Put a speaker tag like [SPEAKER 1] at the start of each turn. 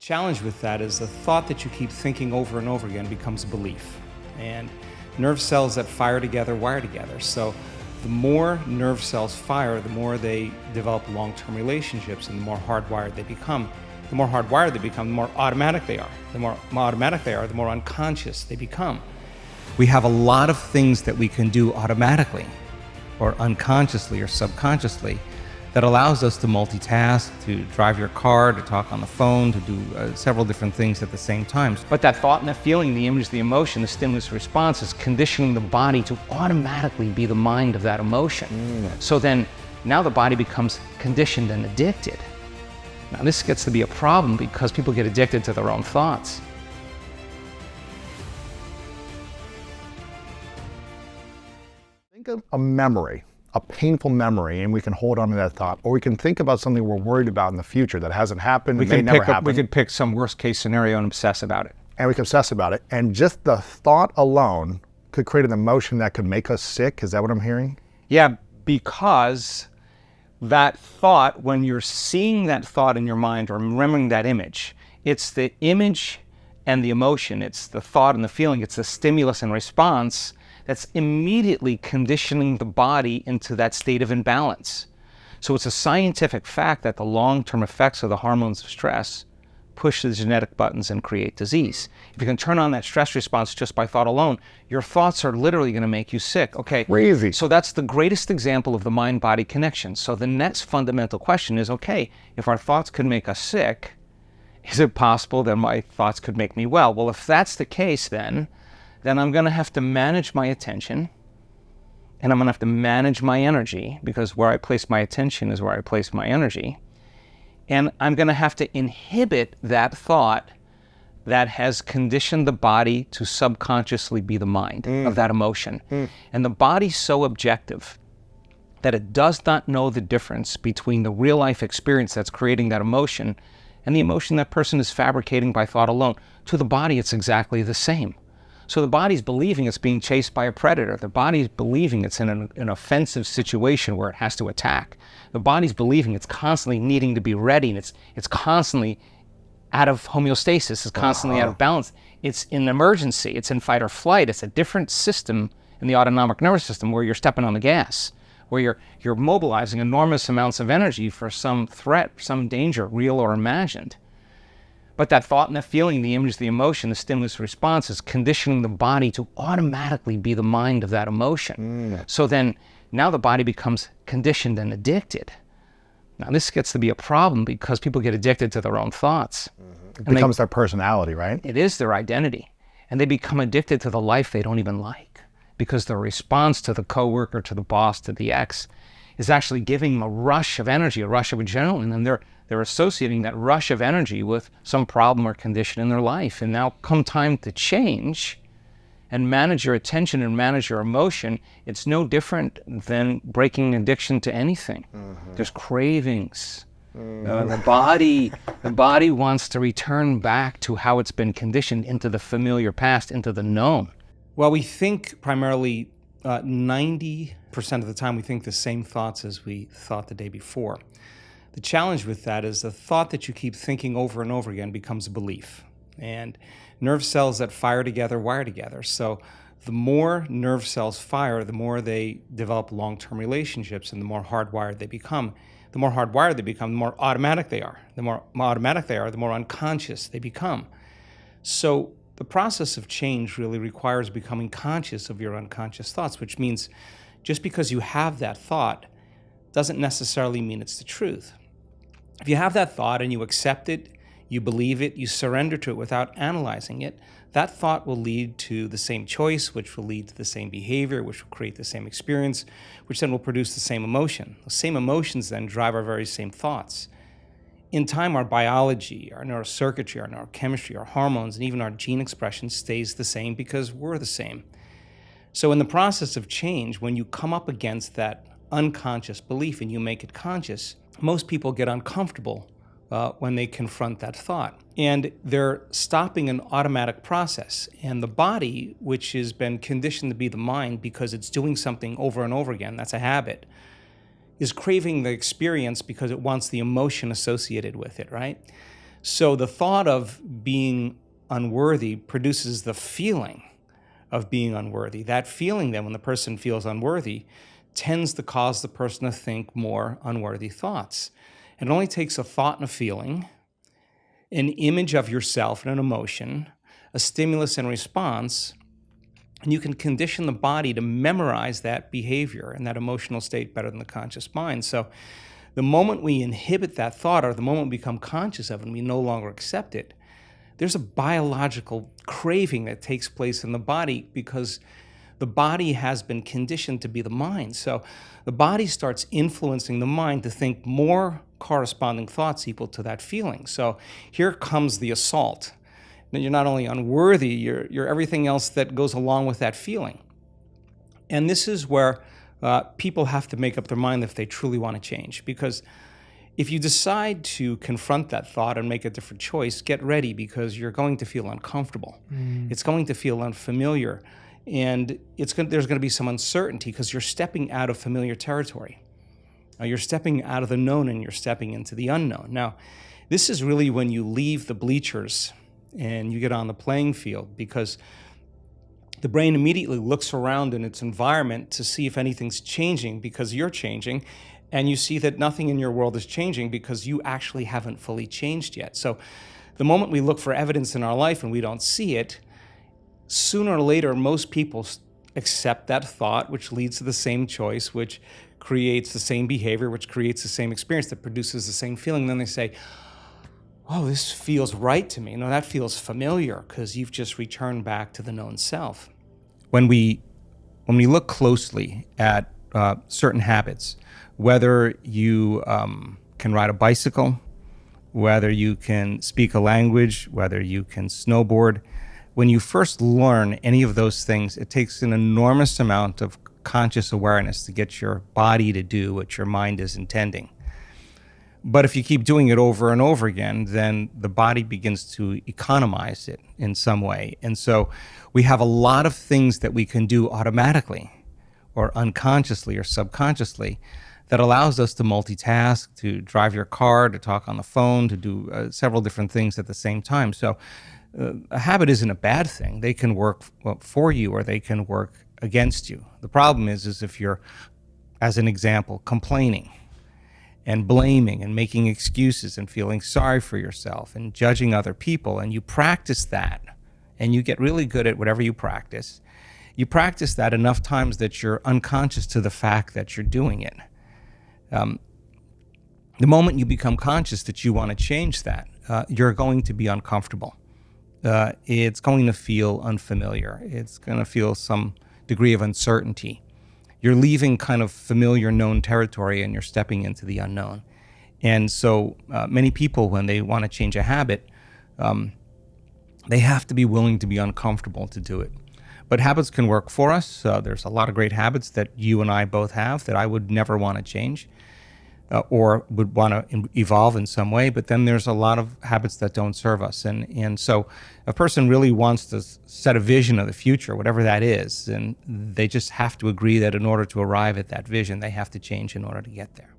[SPEAKER 1] Challenge with that is the thought that you keep thinking over and over again becomes a belief. And nerve cells that fire together wire together. So the more nerve cells fire, the more they develop long-term relationships and the more hardwired they become. The more hardwired they become, the more automatic they are. The more automatic they are, the more unconscious they become. We have a lot of things that we can do automatically or unconsciously or subconsciously that allows us to multitask, to drive your car, to talk on the phone, to do several different things at the same time. But that thought and that feeling, the image, the emotion, the stimulus response is conditioning the body to automatically be the mind of that emotion. So then now the body becomes conditioned and addicted. Now this gets to be a problem because people get addicted to their own thoughts.
[SPEAKER 2] Think of a memory, a painful memory, and we can hold on to that thought, or we can think about something we're worried about in the future that hasn't happened, may never happen.
[SPEAKER 1] We could pick some worst case scenario and obsess about it.
[SPEAKER 2] And we can obsess about it, and just the thought alone could create an emotion that could make us sick. Is that what I'm hearing?
[SPEAKER 1] Yeah, because that thought, when you're seeing that thought in your mind or remembering that image, it's the image and the emotion, it's the thought and the feeling, it's the stimulus and response that's immediately conditioning the body into that state of imbalance. So it's a scientific fact that the long-term effects of the hormones of stress push the genetic buttons and create disease. If you can turn on that stress response just by thought alone, your thoughts are literally going to make you sick. Okay,
[SPEAKER 2] crazy.
[SPEAKER 1] So that's the greatest example of the mind-body connection. So the next fundamental question is, okay, if our thoughts could make us sick, is it possible that my thoughts could make me well? Well, if that's the case, then I'm going to have to manage my attention, and I'm going to have to manage my energy, because where I place my attention is where I place my energy. And I'm going to have to inhibit that thought that has conditioned the body to subconsciously be the mind of that emotion. And the body's so objective that it does not know the difference between the real life experience that's creating that emotion and the emotion that person is fabricating by thought alone. To the body, it's exactly the same. So the body's believing it's being chased by a predator. The body's believing it's in an offensive situation where it has to attack. The body's believing it's constantly needing to be ready, and it's constantly out of homeostasis, it's constantly out of balance. It's in emergency, it's in fight or flight. It's a different system in the autonomic nervous system where you're stepping on the gas, where you're mobilizing enormous amounts of energy for some threat, some danger, real or imagined. But that thought and that feeling, the image, the emotion, the stimulus response is conditioning the body to automatically be the mind of that emotion. So then now the body becomes conditioned and addicted. Now this gets to be a problem because people get addicted to their own thoughts.
[SPEAKER 2] It becomes their personality, right?
[SPEAKER 1] It is their identity. And they become addicted to the life they don't even like because the response to the coworker, to the boss, to the ex is actually giving them a rush of energy, a rush of adrenaline, and they're associating that rush of energy with some problem or condition in their life. And now come time to change and manage your attention and manage your emotion, it's no different than breaking addiction to anything. There's cravings. The body wants to return back to how it's been conditioned, into the familiar past, into the known. Well, we think primarily 90% of the time we think the same thoughts as we thought the day before. The challenge with that is the thought that you keep thinking over and over again becomes a belief. And nerve cells that fire together wire together. So the more nerve cells fire, the more they develop long-term relationships and the more hardwired they become. The more hardwired they become, the more automatic they are. The more automatic they are, the more unconscious they become. So the process of change really requires becoming conscious of your unconscious thoughts, which means just because you have that thought doesn't necessarily mean it's the truth. If you have that thought and you accept it, you believe it, you surrender to it without analyzing it, that thought will lead to the same choice, which will lead to the same behavior, which will create the same experience, which then will produce the same emotion. The same emotions then drive our very same thoughts. In time, our biology, our neurocircuitry, our neurochemistry, our hormones, and even our gene expression stays the same because we're the same. So in the process of change, when you come up against that unconscious belief and you make it conscious, most people get uncomfortable when they confront that thought. And they're stopping an automatic process. And the body, which has been conditioned to be the mind because it's doing something over and over again, that's a habit, is craving the experience because it wants the emotion associated with it, right? So the thought of being unworthy produces the feeling of being unworthy. That feeling then, when the person feels unworthy, tends to cause the person to think more unworthy thoughts. It only takes a thought and a feeling, an image of yourself and an emotion, a stimulus and response, and you can condition the body to memorize that behavior and that emotional state better than the conscious mind. So the moment we inhibit that thought, or the moment we become conscious of it and we no longer accept it, there's a biological craving that takes place in the body because the body has been conditioned to be the mind. So the body starts influencing the mind to think more corresponding thoughts equal to that feeling. So here comes the assault. Now, you're not only unworthy, you're everything else that goes along with that feeling. And this is where people have to make up their mind if they truly want to change. Because if you decide to confront that thought and make a different choice, get ready, because you're going to feel uncomfortable. It's going to feel unfamiliar. And there's going to be some uncertainty because you're stepping out of familiar territory. You're stepping out of the known and you're stepping into the unknown. Now, this is really when you leave the bleachers and you get on the playing field, because the brain immediately looks around in its environment to see if anything's changing because you're changing, and you see that nothing in your world is changing because you actually haven't fully changed yet. So the moment we look for evidence in our life and we don't see it, sooner or later, most people accept that thought, which leads to the same choice, which creates the same behavior, which creates the same experience, that produces the same feeling. Then they say, oh, this feels right to me. No, that feels familiar, because you've just returned back to the known self. When we look closely at certain habits, whether you can ride a bicycle, whether you can speak a language, whether you can snowboard, when you first learn any of those things, it takes an enormous amount of conscious awareness to get your body to do what your mind is intending. But if you keep doing it over and over again, then the body begins to economize it in some way. And so we have a lot of things that we can do automatically or unconsciously or subconsciously that allows us to multitask, to drive your car, to talk on the phone, to do several different things at the same time. So a habit isn't a bad thing. They can work for you or they can work against you. The problem is if you're, as an example, complaining and blaming and making excuses and feeling sorry for yourself and judging other people, and you practice that and you get really good at whatever you practice that enough times that you're unconscious to the fact that you're doing it. The moment you become conscious that you want to change that, you're going to be uncomfortable. It's going to feel unfamiliar. It's going to feel some degree of uncertainty. You're leaving kind of familiar known territory and you're stepping into the unknown. And so many people, when they want to change a habit, they have to be willing to be uncomfortable to do it. But habits can work for us. There's a lot of great habits that you and I both have that I would never want to change or would want to evolve in some way. But then there's a lot of habits that don't serve us. And so a person really wants to set a vision of the future, whatever that is, and they just have to agree that in order to arrive at that vision, they have to change in order to get there.